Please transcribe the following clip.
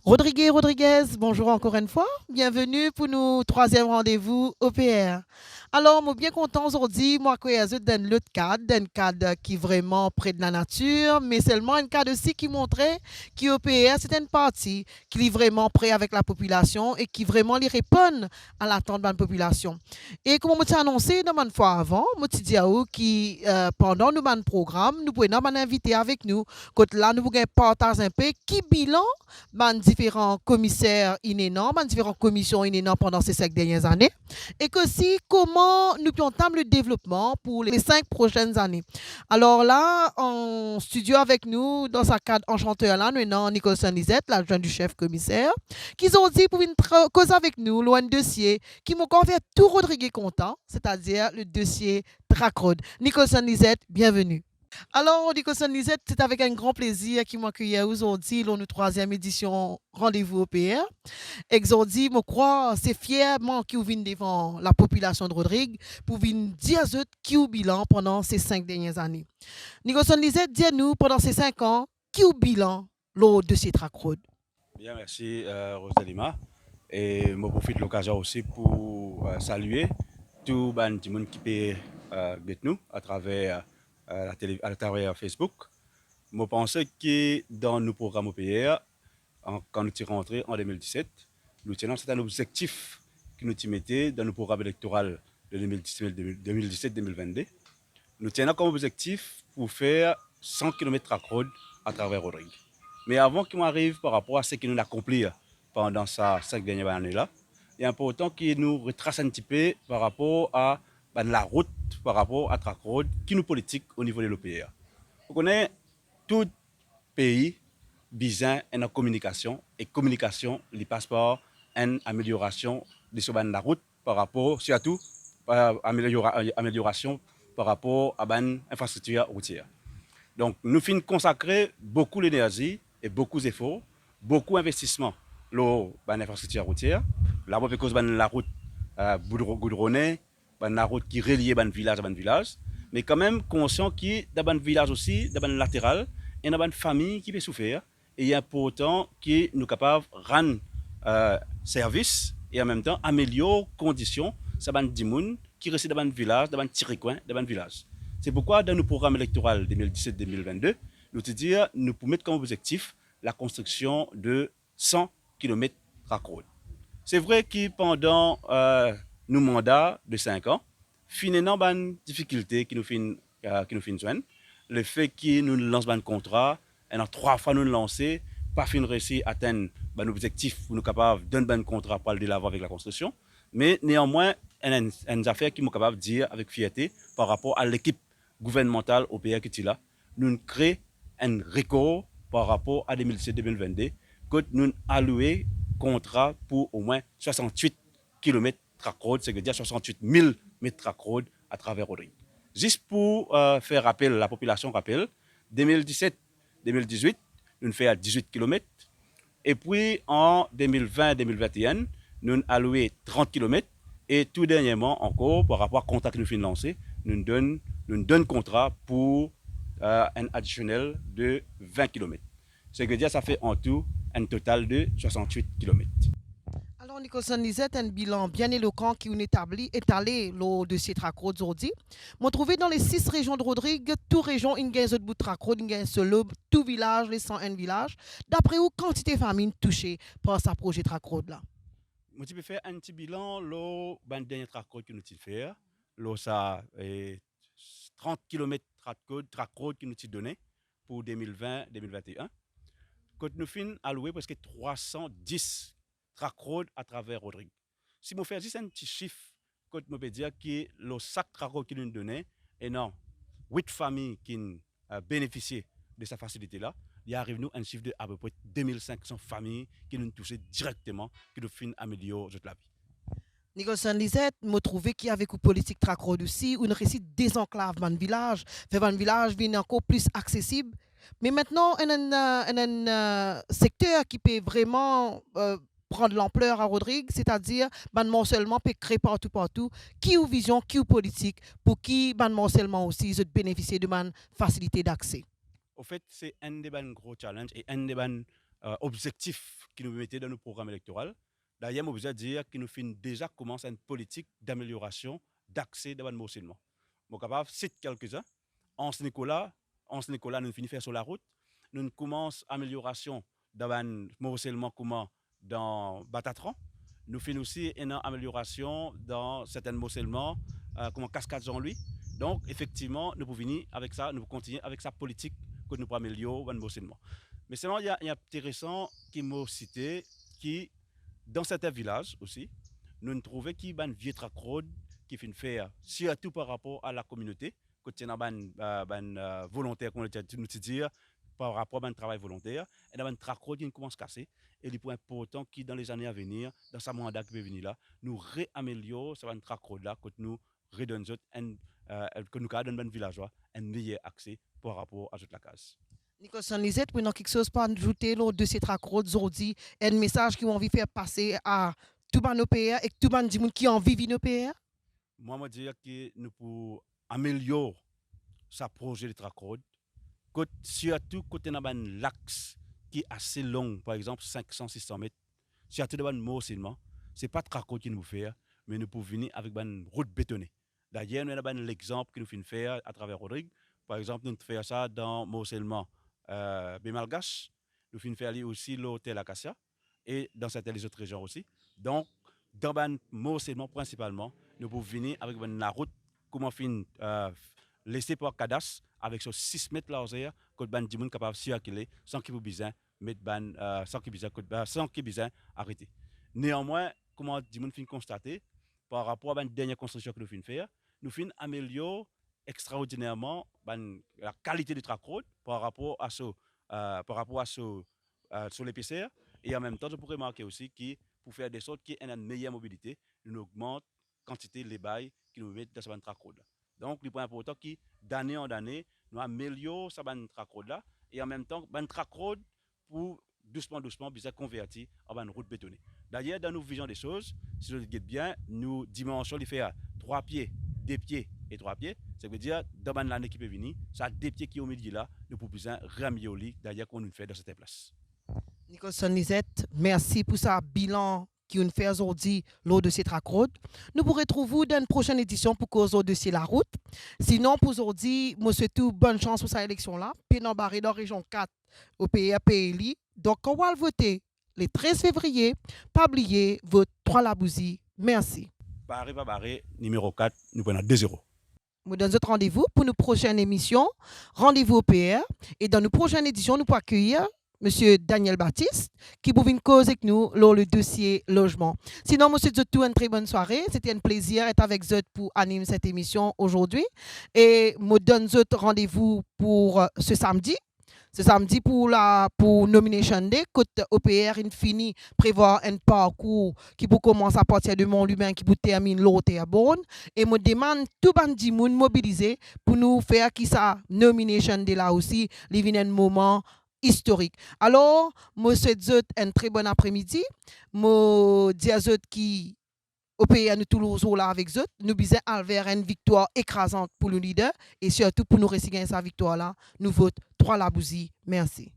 Rodriguez, bonjour encore une fois. Bienvenue pour nos troisième rendez-vous OPR. Alors, moi bien content aujourd'hui, moi que dans l'autre cadre qui est vraiment près de la nature, mais seulement un cadre aussi qui montrait que OPR c'est une partie qui est vraiment près avec la population et qui vraiment les répond à l'attente de la population. Et comme on t'a annoncé dans une fois avant, moi te dis à vous qui pendant nous programme, nous pouvons nous inviter avec nous. Côté là, nous pouvons partager un peu qui bilan différents commissaires inénants, différentes commissions inénants pendant ces 5 dernières années, et que si comment nous entame le développement pour les 5 prochaines années. Alors là, en studio avec nous, dans sa cadre enchanteur là, nous avons Nicholson Lisette, l'adjoint du chef commissaire, qui ont dit pour une cause avec nous, loin de dossier, qui m'ont confié tout Rodrigue content, c'est-à-dire le dossier Tracrod. Nicholson Lisette, bienvenue. Alors, Nicholson Lisette, c'est avec un grand plaisir qui m'accueille aujourd'hui dans notre troisième édition Rendez-vous au PR. Exordi, je crois, c'est fièrement qui vient devant la population de Rodrigue pour venir dire à eux qui au bilan pendant ces 5 dernières années. Nicholson Lisette, dis-nous pendant ces 5 ans, qui au bilan lors de ces track road. Bien, merci Rosalima. Et je profite de l'occasion aussi pour saluer tout le monde qui peut nous à travers, à travers Facebook. Je pense que dans nos programmes OPR, quand nous sommes rentrés en 2017, nous tenons un objectif que nous mettons dans nos programmes électoraux de 2017-2022. Nous tenons comme objectif pour faire 100 km track road à travers Rodrigue. Mais avant qu'on arrive par rapport à ce que nous avons accompli pendant ces 5 dernières années-là, il est important que nous retrace un petit peu par rapport à la route, par rapport à track road, qui nous politique au niveau de l'OPR. Vous connaissez tout pays besoin de communication et communication, les passeports, une amélioration de la route par rapport, surtout, amélioration par rapport à l'infrastructure routière. Donc, nous finissons consacrer beaucoup d'énergie et beaucoup d'efforts, beaucoup d'investissements dans l'infrastructure routière. La la route goudronnée, la route qui relie un village à un village, mais quand même conscient qu'il y a un village aussi, dans un latéral, et dans une famille qui peut souffrir. Et il est important que nous sommes capables de rendre service et en même temps améliorer les conditions de les gens qui restent dans un village, dans un petit recoin, dans un village. C'est pourquoi dans nos programmes électoraux 2017-2022, nous te dire, nous pouvons mettre comme objectif la construction de 100 km track road. C'est vrai que pendant nos mandats de 5 ans, finalement, une difficulté qui nous fait joindre, le fait que nous lançons un contrat, et en 3 fois nous lancer, pas fin réussi à atteindre nos objectifs pour nous capables de donner un contrat pour aller de l'avant avec la construction, mais néanmoins, une affaire qui nous capable de dire avec fierté par rapport à l'équipe gouvernementale au pays qui est là, nous créons un record par rapport à 2017-2022, que nous alloué contrat pour au moins 68 km track road, c'est-à-dire 68 000 mètres track road à travers Rodrigue. Juste pour faire rappel, la population rappelle, 2017-2018, nous faisons à 18 km. Et puis en 2020-2021, nous avons alloué 30 km. Et tout dernièrement, encore, par rapport à contrat que nous finissons lancer, nous donnons contrat pour un additionnel de 20 km. Ce qui veut dire ça fait en tout un total de 68 km. Alors, Nicholson Lisette, un bilan bien éloquent qui est étalé le dossier Tracro aujourd'hui. M'ont trouvé dans les 6 régions de Rodrigue, toute région, une gain de bout de Tracro, une gain seul, tout village, les 101 villages. D'après où, quantité de familles touchées par ce projet Tracro là? Moi, je peux faire un petit bilan, le dernier track que nous avons fait. Là, ça 30 km track road que nous avons donné pour 2020-2021. Quand nous finissons alloué presque 310 track road à travers Rodrigue. Si je fais juste un petit chiffre, quand je peux dire que le sac track road que nous donnons, et non, 8 familles qui ont bénéficié de cette facilité-là, il arrive nous un chiffre de à peu près 2500 familles qui nous touchent directement, qui nous font améliorer notre vie. Nicholson Lisette, m'a trouvé qu'il y avait une politique Tracro aussi, où une récit désenclavement de village, faire un village bien encore plus accessible. Mais maintenant, il y a un secteur qui peut vraiment prendre l'ampleur à Rodrigue, c'est-à-dire ban morcellement peut créer partout, qui ou vision, qui ou politique, pour qui ban morcellement aussi de bénéficier de man facilité d'accès. Au fait, c'est un des gros challenges et un des objectifs qui nous mettait dans nos programmes électoraux. D'ailleurs, je veux dire que nous finissons déjà commencé une politique d'amélioration d'accès dans le morcellement. Je suis capable de citer quelques-uns. En Saint-Nicolas, nous finissons faire sur la route. Nous commençons amélioration dans le morcellement dans Batatran. Nous finissons aussi une amélioration dans certains morcellements comme Cascade Jean-Louis. Donc, effectivement, nous pouvons venir avec ça, nous pouvons continuer avec sa politique que nous pouvons améliorer le morcellement. Mais seulement, il y a intéressant qui m'a cité, qui, dans certains villages aussi, nous trouvons qu'il y a une vieille tracrode qui fait faire, surtout par rapport à la communauté, que tu as une volontaire, comme nous dire, par rapport à un travail volontaire, et il y a une tracrode qui commence à casser. Et il est important que dans les années à venir, dans ce mandat qui va venir là, nous réaméliorons cette tracrode là, que nous redonnons que nous donnons aux villageois un meilleur accès par rapport à toute la case. Nicholson Lisette, pour quelque chose pour ajouter lors de ces tracrodes aujourd'hui, un message qui ont envie de faire passer à tout le monde et tout le monde qui ont envie de vivre nos Moi, je dis que nous pouvons améliorer ce projet de tracrode, surtout quand on a un l'axe qui est assez long, par exemple 500-600 mètres, surtout dans le morcellement, ce n'est pas tracrode qui nous fait, mais nous pouvons venir avec une route bétonnée. D'ailleurs, nous avons l'exemple que nous faisons faire à travers Rodrigue. Par exemple, nous faisons ça dans morcellement Bémalgache. Nous faisons faire aussi l'hôtel Acacia et dans certaines autres régions aussi. Donc, dans le morcellement principalement, nous pouvons venir avec la route comment fin laissée par cadastre avec 6 mètres largeur que ban di moun capable circuler sans qu'il besoin mettre sans qu'il besoin arrêter. Néanmoins, comment di moun fin constater par rapport à la dernière construction que nous fin faire, nous fin améliorer extraordinairement la qualité du tracroad par rapport à sur l'épaisseur et en même temps je pourrais remarquer aussi que pour faire des sortes qui ont une meilleure mobilité, nous augmente la quantité de bails qui nous mettent dans ce tracroad. Donc, le point important qui, d'année en année, nous améliorons ce tracroad là et en même temps, un tracroad pour doucement, bien converti en une route bétonnée. D'ailleurs, dans nos visions des choses, si vous regardez bien, nous dimensions les faire 3 pieds, 2 pieds et 3 pieds. Ça veut dire, dans l'année qui peut venir, ça a 2 pieds qui sont au milieu là, nous pouvons besoin ramioler d'ailleurs qu'on nous fait dans cette place. Nicholson Lisette, merci pour ce bilan qui nous fait aujourd'hui lors de cette route. Nous pourrons retrouver dans une prochaine édition pour cause de la route. Sinon, pour aujourd'hui, moi souhaite bonne chance pour cette élection-là. Puis dans la région 4 au PLI. Donc, on va voter le 13 février. Pas oublier votre 3 Labouzi. Merci. Barré, numéro 4, nous prenons 2-0. Nous donnons notre rendez-vous pour nos prochaines émissions. Rendez-vous au PR. Et dans nos prochaines éditions, nous pourrons accueillir Monsieur Daniel Baptiste, qui pouvait causer avec nous le dossier logement. Sinon, monsieur Zotou, une très bonne soirée. C'était un plaisir d'être avec vous pour animer cette émission aujourd'hui. Et je donne rendez-vous pour ce samedi. Ce samedi pour Nomination Day, côté OPR, il finit prévoir un parcours qui peut commencer à partir de Mont-Lumin, qui peut terminer l'autre à Bonne. Et je demande tout le monde mobiliser pour nous faire qui ça Nomination Day là aussi, il vient un moment historique. Alors, je souhaite un très bon après-midi. Je dis à eux qui au pays à nous Toulouse là avec eux, nous bisons vers une victoire écrasante pour le leader et surtout pour nous réussir sa victoire là, nous votons 3 Labouzi. Merci.